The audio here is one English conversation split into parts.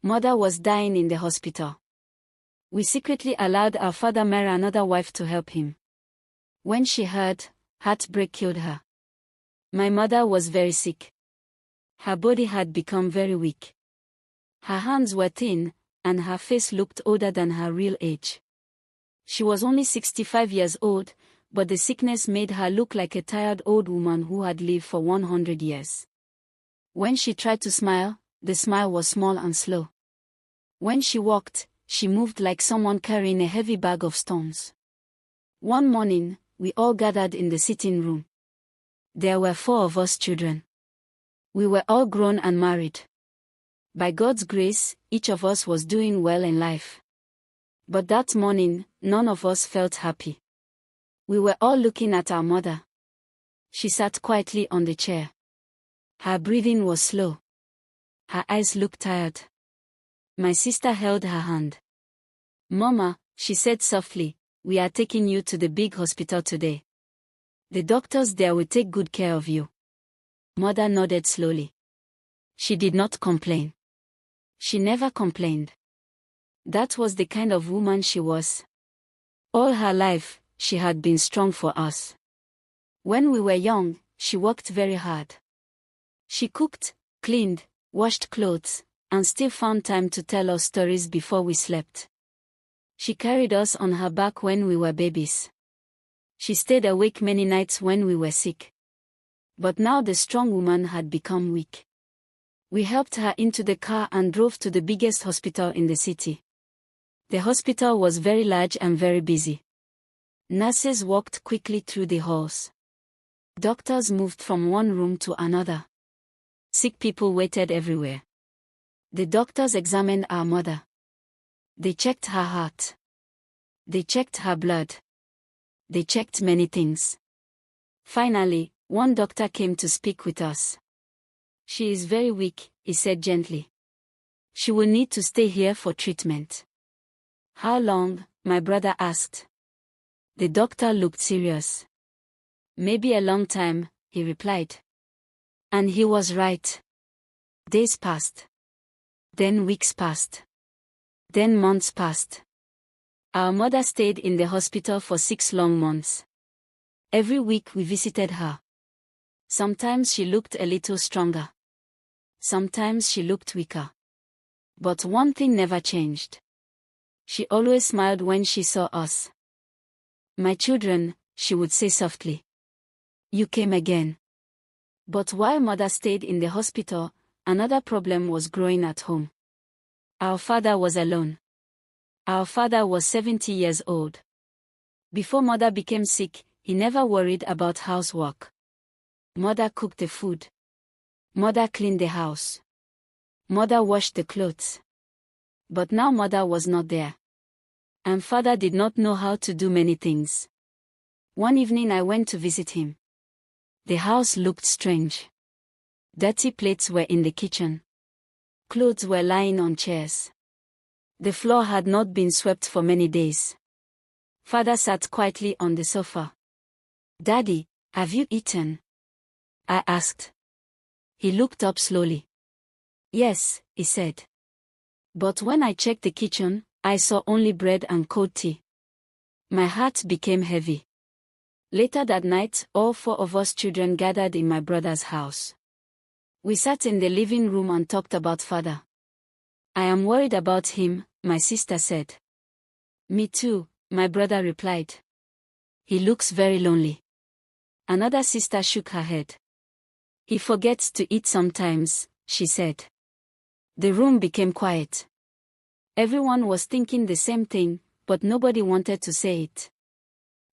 Mother was dying in the hospital. We secretly allowed our father marry another wife to help him. When she heard, heartbreak killed her. My mother was very sick. Her body had become very weak. Her hands were thin, and her face looked older than her real age. She was only 65 years old, but the sickness made her look like a tired old woman who had lived for 100 years. When she tried to smile, the smile was small and slow. When she walked, she moved like someone carrying a heavy bag of stones. One morning, we all gathered in the sitting room. There were 4 of us children. We were all grown and married. By God's grace, each of us was doing well in life. But that morning, none of us felt happy. We were all looking at our mother. She sat quietly on the chair. Her breathing was slow. Her eyes looked tired. My sister held her hand. "Mama," she said softly, "we are taking you to the big hospital today. The doctors there will take good care of you." Mother nodded slowly. She did not complain. She never complained. That was the kind of woman she was. All her life, she had been strong for us. When we were young, she worked very hard. She cooked, cleaned, washed clothes, and still found time to tell us stories before we slept. She carried us on her back when we were babies. She stayed awake many nights when we were sick. But now the strong woman had become weak. We helped her into the car and drove to the biggest hospital in the city. The hospital was very large and very busy. Nurses walked quickly through the halls. Doctors moved from one room to another. Sick people waited everywhere. The doctors examined our mother. They checked her heart. They checked her blood. They checked many things. Finally, one doctor came to speak with us. "She is very weak," he said gently. "She will need to stay here for treatment." "How long?" my brother asked. The doctor looked serious. "Maybe a long time," he replied. And he was right. Days passed. Then weeks passed. Then months passed. Our mother stayed in the hospital for 6 long months. Every week we visited her. Sometimes she looked a little stronger. Sometimes she looked weaker. But one thing never changed. She always smiled when she saw us. "My children," she would say softly. "You came again." But while mother stayed in the hospital, another problem was growing at home. Our father was alone. Our father was 70 years old. Before mother became sick, he never worried about housework. Mother cooked the food. Mother cleaned the house. Mother washed the clothes. But now mother was not there. And father did not know how to do many things. One evening I went to visit him. The house looked strange. Dirty plates were in the kitchen. Clothes were lying on chairs. The floor had not been swept for many days. Father sat quietly on the sofa. "Daddy, have you eaten?" I asked. He looked up slowly. "Yes," he said. But when I checked the kitchen, I saw only bread and cold tea. My heart became heavy. Later that night, all 4 of us children gathered in my brother's house. We sat in the living room and talked about father. "I am worried about him," my sister said. "Me too," my brother replied. "He looks very lonely." Another sister shook her head. "He forgets to eat sometimes," she said. The room became quiet. Everyone was thinking the same thing, but nobody wanted to say it.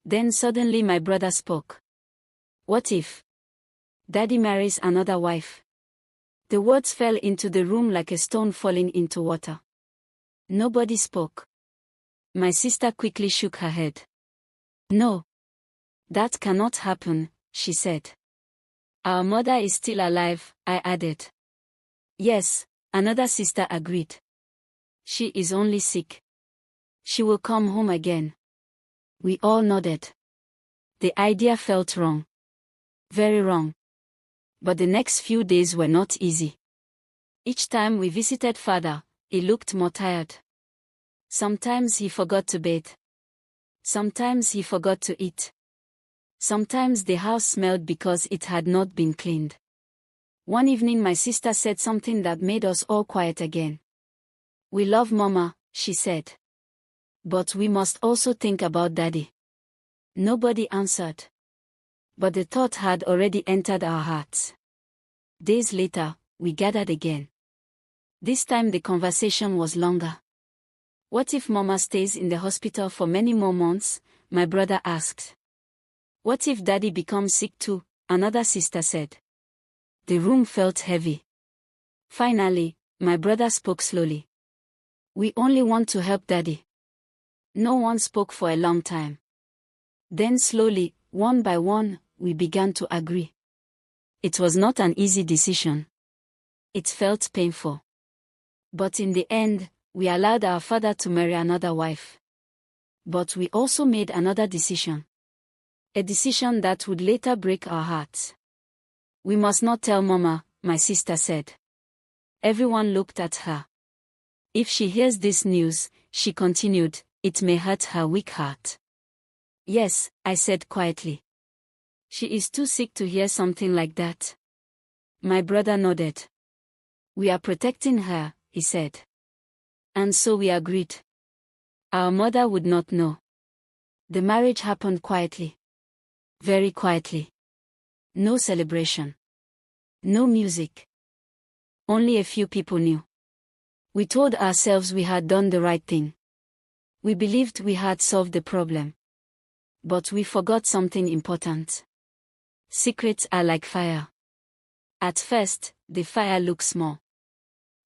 Then suddenly my brother spoke. "What if Daddy marries another wife?" The words fell into the room like a stone falling into water. Nobody spoke. My sister quickly shook her head. "No. That cannot happen," she said. "Our mother is still alive," I added. "Yes," another sister agreed. "She is only sick. She will come home again." We all nodded. The idea felt wrong. Very wrong. But the next few days were not easy. Each time we visited father, He looked more tired. Sometimes he forgot to bathe. Sometimes he forgot to eat. Sometimes the house smelled because it had not been cleaned. One evening my sister said something that made us all quiet again. "We love Mama," she said. "But we must also think about Daddy." Nobody answered. But the thought had already entered our hearts. Days later, we gathered again. This time the conversation was longer. "What if Mama stays in the hospital for many more months?" my brother asked. "What if Daddy becomes sick too?" another sister said. The room felt heavy. Finally, my brother spoke slowly. "We only want to help Daddy." No one spoke for a long time. Then slowly, one by one, we began to agree. It was not an easy decision. It felt painful. But in the end, we allowed our father to marry another wife. But we also made another decision. A decision that would later break our hearts. "We must not tell Mama," my sister said. Everyone looked at her. "If she hears this news," she continued, "it may hurt her weak heart." "Yes," I said quietly. "She is too sick to hear something like that." My brother nodded. "We are protecting her," he said. And so we agreed. Our mother would not know. The marriage happened quietly. Very quietly. No celebration. No music. Only a few people knew. We told ourselves we had done the right thing. We believed we had solved the problem. But we forgot something important. Secrets are like fire. At first, the fire looks small.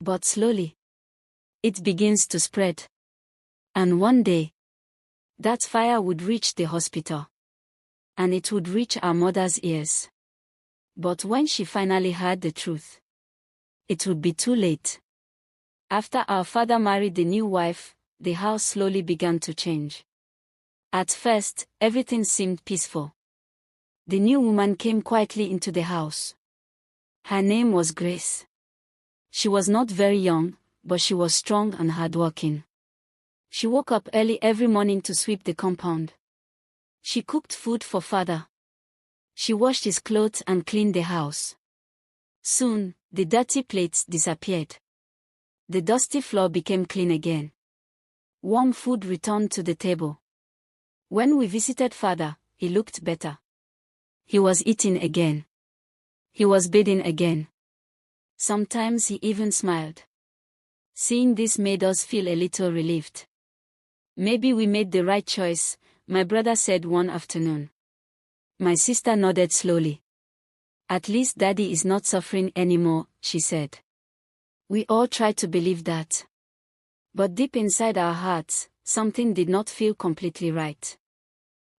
But slowly, it begins to spread. And one day, that fire would reach the hospital. And it would reach our mother's ears. But when she finally heard the truth, it would be too late. After our father married the new wife, the house slowly began to change. At first, everything seemed peaceful. The new woman came quietly into the house. Her name was Grace. She was not very young, but she was strong and hardworking. She woke up early every morning to sweep the compound. She cooked food for father. She washed his clothes and cleaned the house. Soon, the dirty plates disappeared. The dusty floor became clean again. Warm food returned to the table. When we visited father, he looked better. He was eating again. He was bathing again. Sometimes he even smiled. Seeing this made us feel a little relieved. "Maybe we made the right choice," my brother said one afternoon. My sister nodded slowly. "At least Daddy is not suffering anymore," she said. We all tried to believe that. But deep inside our hearts, something did not feel completely right.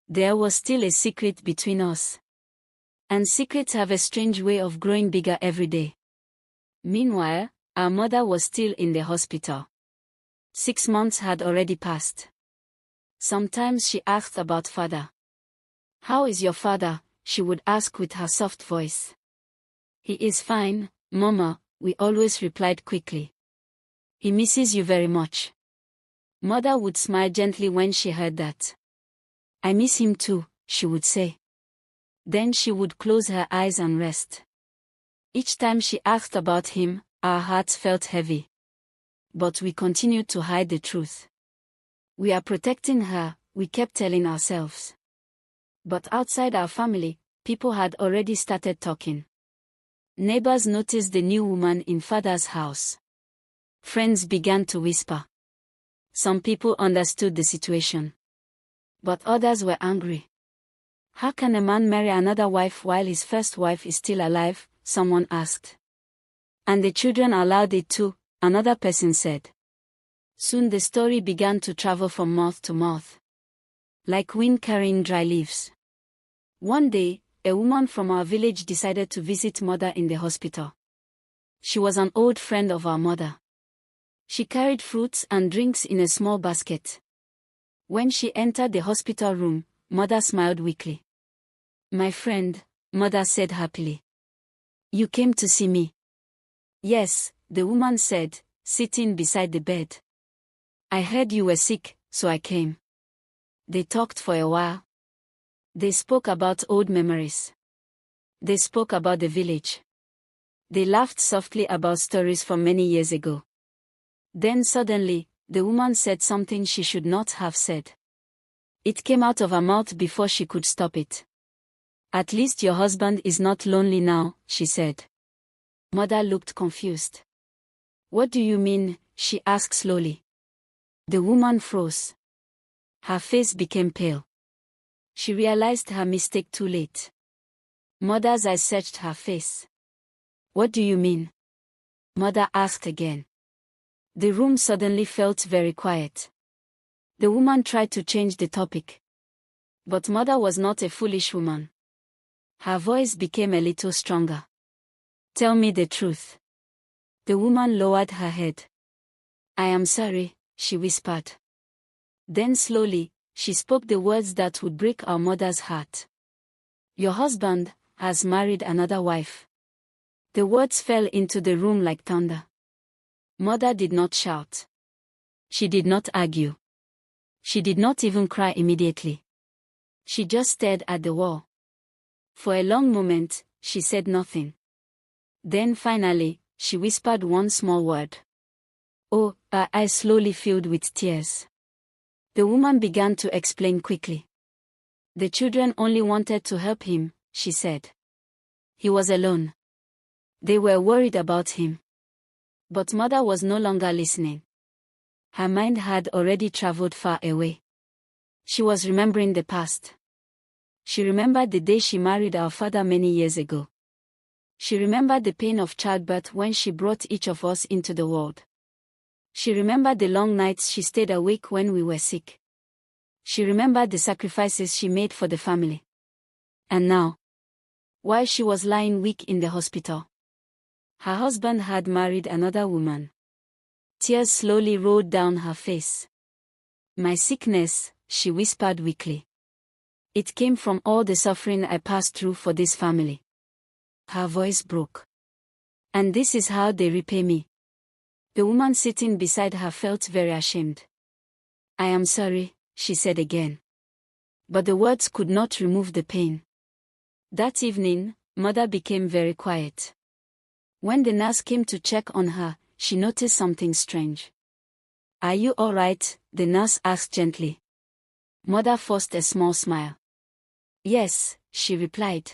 There was still a secret between us. And secrets have a strange way of growing bigger every day. Meanwhile, our mother was still in the hospital. 6 months had already passed. Sometimes she asked about father. "How is your father?" she would ask with her soft voice. "He is fine, Mama," we always replied quickly. "He misses you very much." Mother would smile gently when she heard that. "I miss him too," she would say. Then she would close her eyes and rest. Each time she asked about him, our hearts felt heavy. But we continued to hide the truth. "We are protecting her," we kept telling ourselves. But outside our family, people had already started talking. Neighbors noticed the new woman in father's house. Friends began to whisper. Some people understood the situation. But others were angry. "How can a man marry another wife while his first wife is still alive?" someone asked. "And the children allowed it too," another person said. Soon the story began to travel from mouth to mouth. Like wind carrying dry leaves. One day, a woman from our village decided to visit mother in the hospital. She was an old friend of our mother. She carried fruits and drinks in a small basket. When she entered the hospital room, mother smiled weakly. "My friend," mother said happily. "You came to see me." "Yes," the woman said, sitting beside the bed. I heard you were sick, so I came. They talked for a while. They spoke about old memories. They spoke about the village. They laughed softly about stories from many years ago. Then suddenly, the woman said something she should not have said. It came out of her mouth before she could stop it. At least your husband is not lonely now, she said. Mother looked confused. What do you mean? She asked slowly. The woman froze. Her face became pale. She realized her mistake too late. Mother's eyes searched her face. What do you mean? Mother asked again. The room suddenly felt very quiet. The woman tried to change the topic. But Mother was not a foolish woman. Her voice became a little stronger. Tell me the truth. The woman lowered her head. I am sorry, she whispered. Then slowly, she spoke the words that would break our mother's heart. Your husband has married another wife. The words fell into the room like thunder. Mother did not shout. She did not argue. She did not even cry immediately. She just stared at the wall. For a long moment, she said nothing. Then finally, she whispered one small word. Oh, her eyes slowly filled with tears. The woman began to explain quickly. The children only wanted to help him, she said. He was alone. They were worried about him. But Mother was no longer listening. Her mind had already traveled far away. She was remembering the past. She remembered the day she married our father many years ago. She remembered the pain of childbirth when she brought each of us into the world. She remembered the long nights she stayed awake when we were sick. She remembered the sacrifices she made for the family. And now, while she was lying weak in the hospital, her husband had married another woman. Tears slowly rolled down her face. My sickness, she whispered weakly. It came from all the suffering I passed through for this family. Her voice broke. And this is how they repay me. The woman sitting beside her felt very ashamed. I am sorry, she said again. But the words could not remove the pain. That evening, Mother became very quiet. When the nurse came to check on her, she noticed something strange. Are you all right? The nurse asked gently. Mother forced a small smile. Yes, she replied.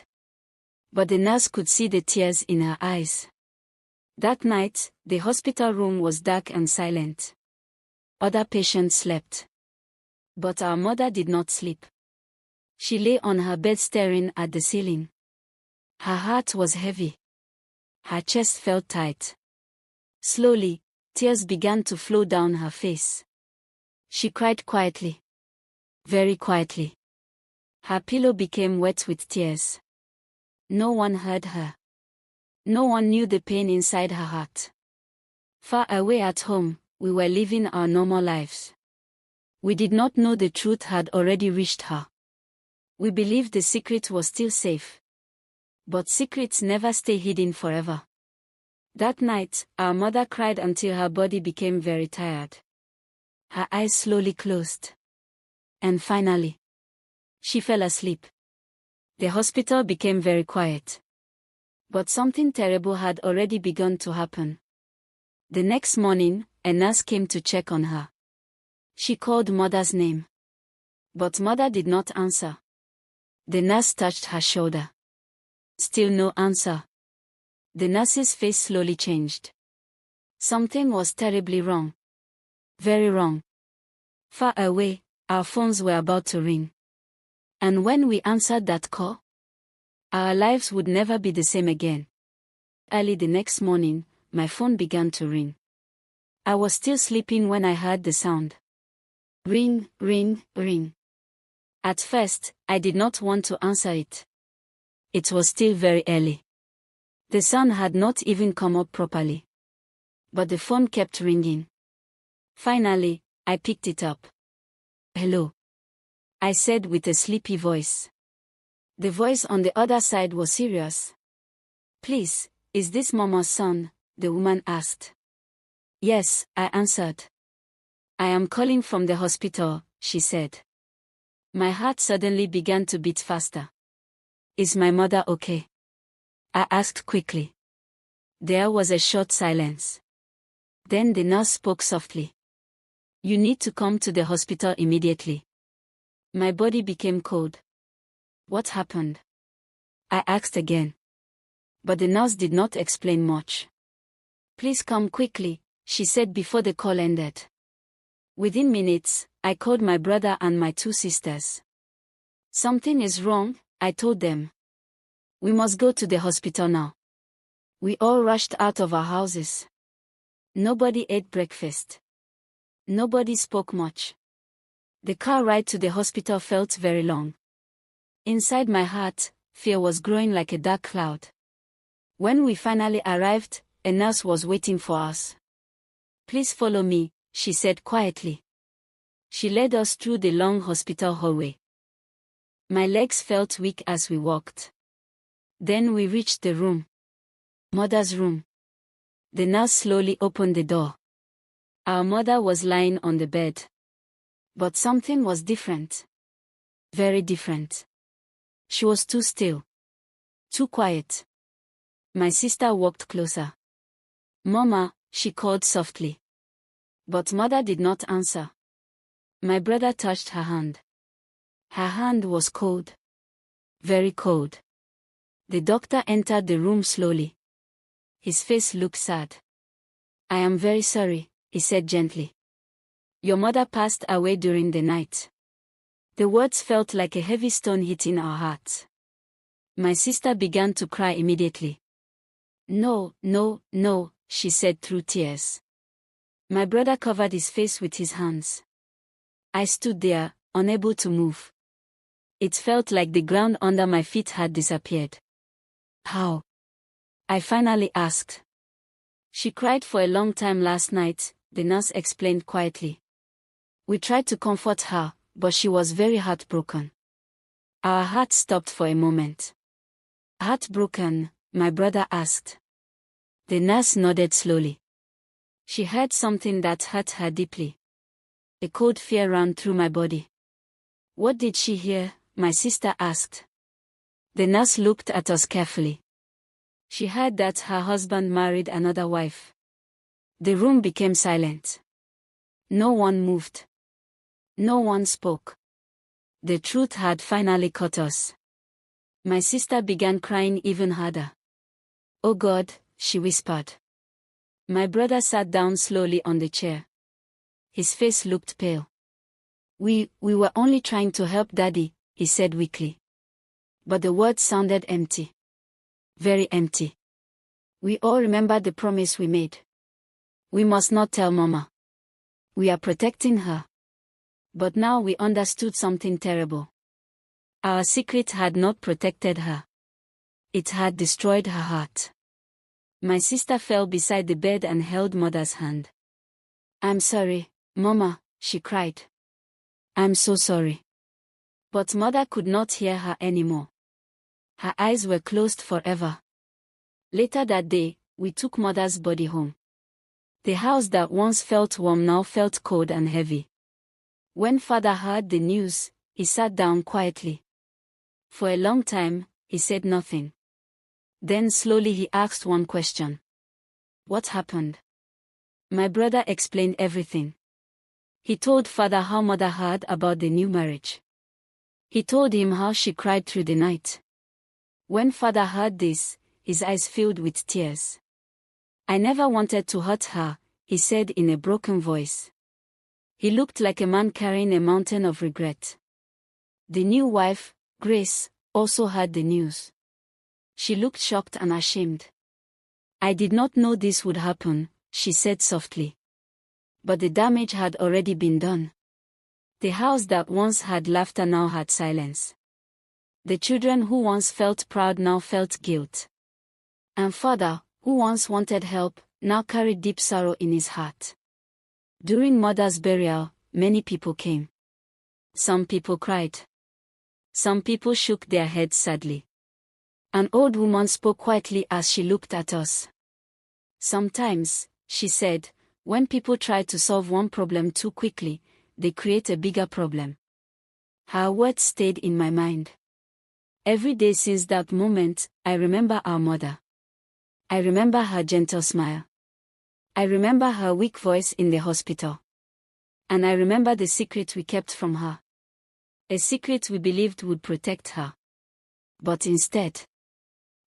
But the nurse could see the tears in her eyes. That night, the hospital room was dark and silent. Other patients slept. But our mother did not sleep. She lay on her bed staring at the ceiling. Her heart was heavy. Her chest felt tight. Slowly, tears began to flow down her face. She cried quietly. Very quietly. Her pillow became wet with tears. No one heard her. No one knew the pain inside her heart. Far away at home, we were living our normal lives. We did not know the truth had already reached her. We believed the secret was still safe. But secrets never stay hidden forever. That night, our mother cried until her body became very tired. Her eyes slowly closed. And finally, she fell asleep. The hospital became very quiet. But something terrible had already begun to happen. The next morning, a nurse came to check on her. She called Mother's name. But Mother did not answer. The nurse touched her shoulder. Still no answer. The nurse's face slowly changed. Something was terribly wrong. Very wrong. Far away, our phones were about to ring. And when we answered that call, our lives would never be the same again. Early the next morning, my phone began to ring. I was still sleeping when I heard the sound. Ring, ring, ring. At first, I did not want to answer it. It was still very early. The sun had not even come up properly. But the phone kept ringing. Finally, I picked it up. Hello, I said with a sleepy voice. The voice on the other side was serious. Please, is this Mama's son? The woman asked. Yes, I answered. I am calling from the hospital, she said. My heart suddenly began to beat faster. Is my mother okay? I asked quickly. There was a short silence. Then the nurse spoke softly. You need to come to the hospital immediately. My body became cold. What happened? I asked again. But the nurse did not explain much. Please come quickly, she said before the call ended. Within minutes, I called my brother and my two sisters. Something is wrong, I told them. We must go to the hospital now. We all rushed out of our houses. Nobody ate breakfast. Nobody spoke much. The car ride to the hospital felt very long. Inside my heart, fear was growing like a dark cloud. When we finally arrived, a nurse was waiting for us. Please follow me, she said quietly. She led us through the long hospital hallway. My legs felt weak as we walked. Then we reached the room. Mother's room. The nurse slowly opened the door. Our mother was lying on the bed. But something was different. Very different. She was too still. Too quiet. My sister walked closer. Mama, she called softly. But mother did not answer. My brother touched her hand. Her hand was cold. Very cold. The doctor entered the room slowly. His face looked sad. I am very sorry, he said gently. Your mother passed away during the night. The words felt like a heavy stone hitting our hearts. My sister began to cry immediately. No, no, no, she said through tears. My brother covered his face with his hands. I stood there, unable to move. It felt like the ground under my feet had disappeared. How? I finally asked. She cried for a long time last night, the nurse explained quietly. We tried to comfort her, but she was very heartbroken. Our hearts stopped for a moment. Heartbroken, my brother asked. The nurse nodded slowly. She heard something that hurt her deeply. A cold fear ran through my body. What did she hear? My sister asked. The nurse looked at us carefully. She heard that her husband married another wife. The room became silent. No one moved. No one spoke. The truth had finally caught us. My sister began crying even harder. Oh God, she whispered. My brother sat down slowly on the chair. His face looked pale. We were only trying to help Daddy, he said weakly. But the words sounded empty. Very empty. We all remembered the promise we made. We must not tell Mama. We are protecting her. But now we understood something terrible. Our secret had not protected her. It had destroyed her heart. My sister fell beside the bed and held Mother's hand. I'm sorry, Mama, she cried. I'm so sorry. But Mother could not hear her anymore. Her eyes were closed forever. Later that day, we took Mother's body home. The house that once felt warm now felt cold and heavy. When Father heard the news, he sat down quietly. For a long time, he said nothing. Then slowly he asked one question. What happened? My brother explained everything. He told Father how Mother heard about the new marriage. He told him how she cried through the night. When Father heard this, his eyes filled with tears. I never wanted to hurt her, he said in a broken voice. He looked like a man carrying a mountain of regret. The new wife, Grace, also heard the news. She looked shocked and ashamed. I did not know this would happen, she said softly. But the damage had already been done. The house that once had laughter now had silence. The children who once felt proud now felt guilt. And Father, who once wanted help, now carried deep sorrow in his heart. During Mother's burial, many people came. Some people cried. Some people shook their heads sadly. An old woman spoke quietly as she looked at us. Sometimes, she said, When people try to solve one problem too quickly, they create a bigger problem. Her words stayed in my mind. Every day since that moment, I remember our mother. I remember her gentle smile. I remember her weak voice in the hospital. And I remember the secret we kept from her. A secret we believed would protect her. But instead,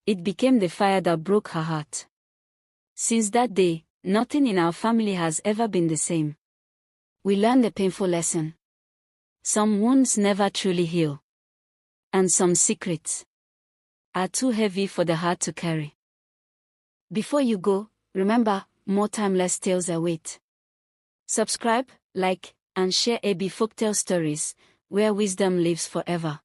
it became the fire that broke her heart. Since that day, nothing in our family has ever been the same. We learned a painful lesson. Some wounds never truly heal. And some secrets are too heavy for the heart to carry. Before you go, remember, more timeless tales await. Subscribe, like, and share AB Folktale Stories, where wisdom lives forever.